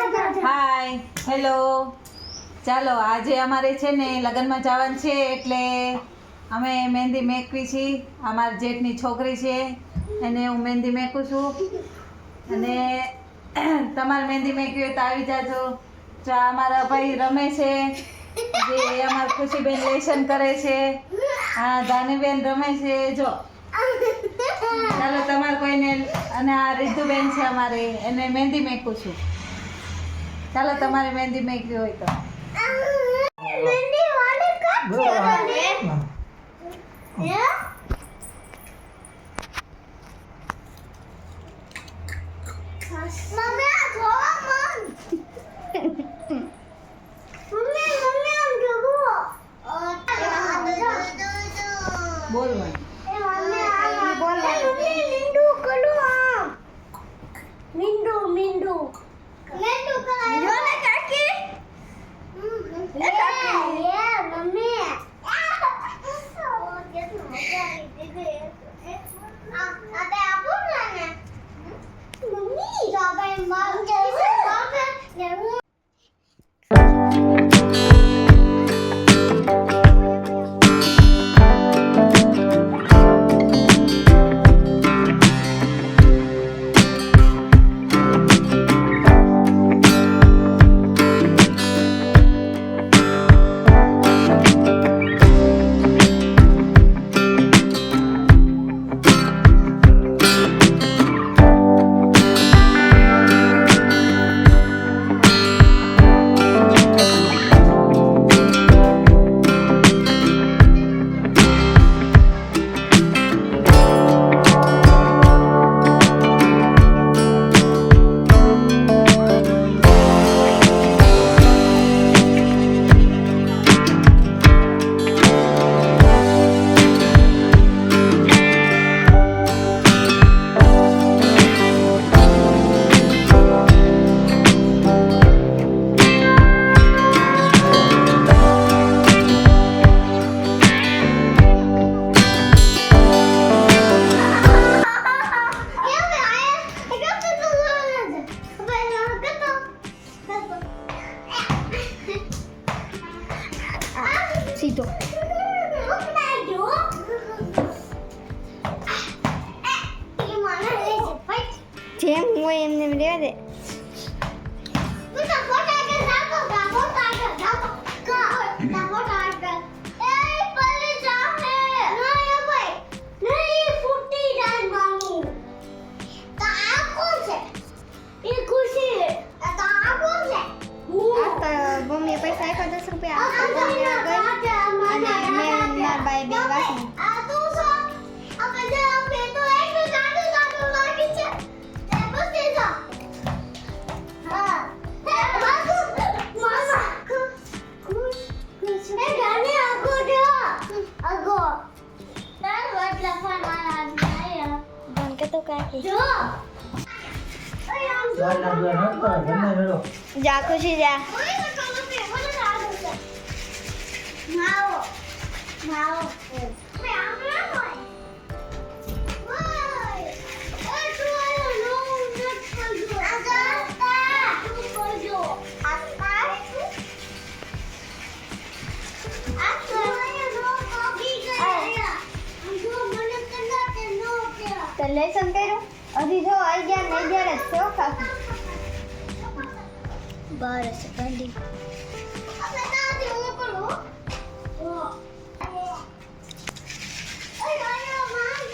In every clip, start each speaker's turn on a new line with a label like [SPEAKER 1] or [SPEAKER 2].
[SPEAKER 1] Hi hello ચાલો આજે અમારે છે ને લગ્નમાં જવાનું છે એટલે અમે મહેંદી મેકવી છીએ. અમારા જેઠની છોકરી છે એને હું મહેંદી મેકું છું અને તમારે મહેંદી મેકવી હોય તો આવી જાજો. જો આ અમારા ભાઈ રમે છે જે અમારા ખુશીબેન લેસન કરે છે. હા ધાનીબેન રમે છે. જો ચાલો તમારે કોઈને અને આ રીતુબેન છે અમારે એને મહેંદી મેકું છું. ચાલો તમારે મહેંદી મેકવી હોય તો બોલવાનું.
[SPEAKER 2] સીધો જેમ હોય એમને એમ રહેવા દે. મમ્મી પૈસા 10 રૂપિયા અને મેં મારા બાઈ બે વાસણ. જા ખુશી જા. લેસન કર્યું હજી જો 11 જ છો કાકી 12 સેકન્ડ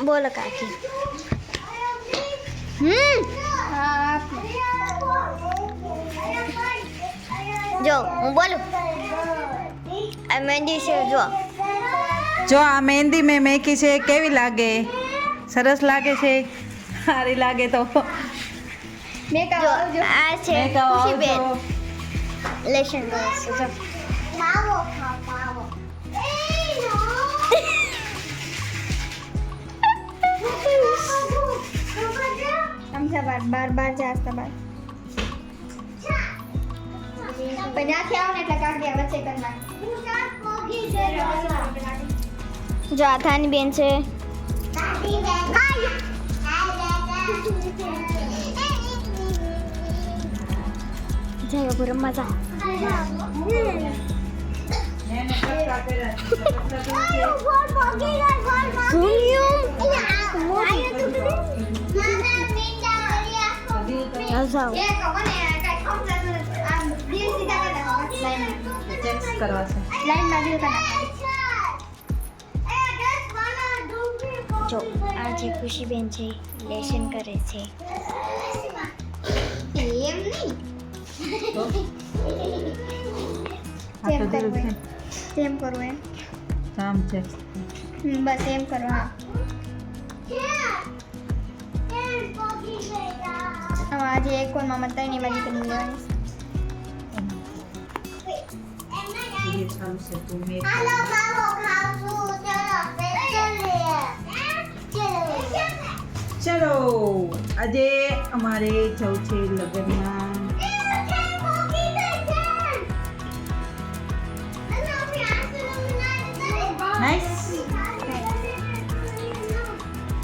[SPEAKER 2] બોલો કાકી. જો હું બોલું આ મહેંદી છે.
[SPEAKER 1] જો આ મહેંદી મેં મેકી છે કેવી લાગે? સરસ લાગે છે? સારી લાગે તો
[SPEAKER 2] જો આ છે ખુશીબેન લેશન કરે છે. જો સમજા બાર જાસ્તા બાર પણ ત્યાંથી આવો ને એટલે કાઢી વચ્ચે કરી નાખ. જો આ થાની બેન છે. જાય ઉપર રમવા જા
[SPEAKER 1] એને કપડાં પહેર્યા છે. કપડાં તો છે. ચેક્સ કરવા છે.
[SPEAKER 2] જો આ જે ખુશીબેન છે લેશન કરે છે એમ નહીં
[SPEAKER 1] તો આ તો દિલ છે.
[SPEAKER 2] તેમ કરવું એમ
[SPEAKER 1] આમ છે.
[SPEAKER 2] બસ એમ કરો હા હવે આજે એક કોલમાં મને ત્રણેય બાજુ કરી લેવાની
[SPEAKER 1] એ ચાલુ છે. તું મેં ચલો આજે અમારે જવું છે લગ્નમાં. નાઈસ.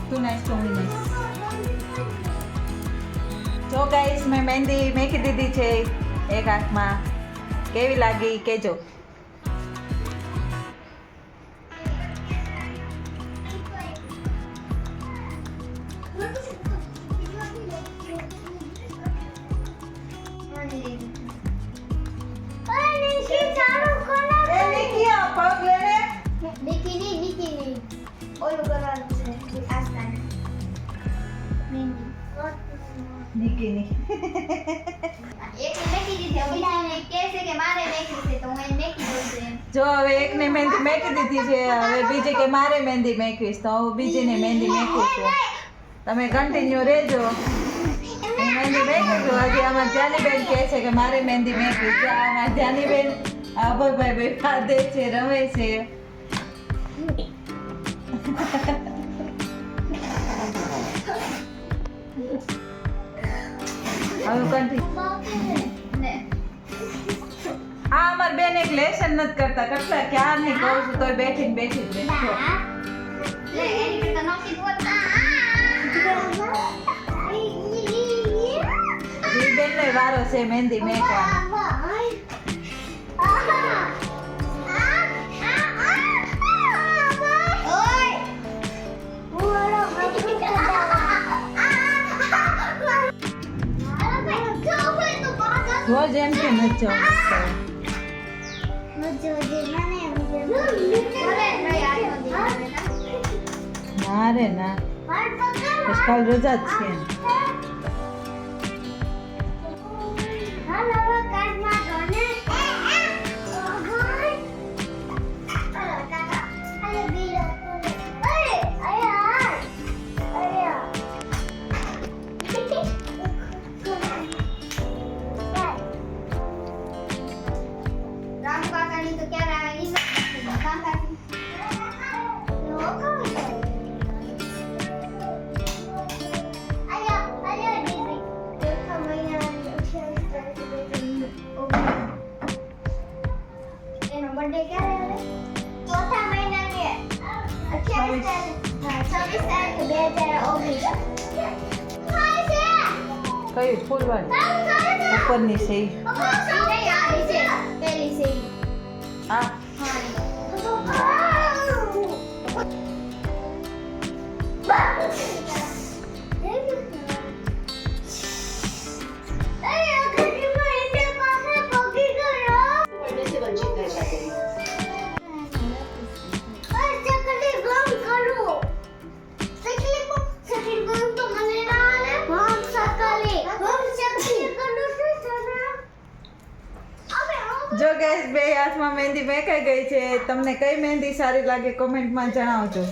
[SPEAKER 1] તું નાઈસ તો હું નાઈસ. જો ગાઈસ મેં મહેંદી મેકી દીધી છે એક હાથમાં. કેવી લાગી કેજો. નિકીની જો હવે એકને મહેંદી મેકી દીધી છે, હવે બીજી કે મારે મહેંદી મેકવીશ તો હું બીજીને મહેંદી મેકું છું. તમે કન્ટિન્યુ રહેજો. હું મહેંદી મેકું છું. હજી આમાં ધ્યાનીબેન કહે છે કે મારે મહેંદી મેકવી છે. આમાં ધ્યાનીબેન અભયભાઈ બે ખાધે છે, રમે છે. હવે કન્ટિન્યુ. આ અમાર બેન એક લેસન નથી કરતા. કેટલા ક્યારની કહું છું તોય બેઠીને બેઠી જ બેઠો. ઈ બેનનો વારો છે મહેંદી મેકવાનો. રોજ એમ કે નથી મારે ના બસ કાલ રજા જ છે. કયું ફૂલવાળી ઉપરની છે હા. જો ગેસ બે હાથમાં મહેંદી મેકાઈ ગઈ છે. તમને કઈ મહેંદી સારી લાગે કોમેન્ટમાં જણાવજો.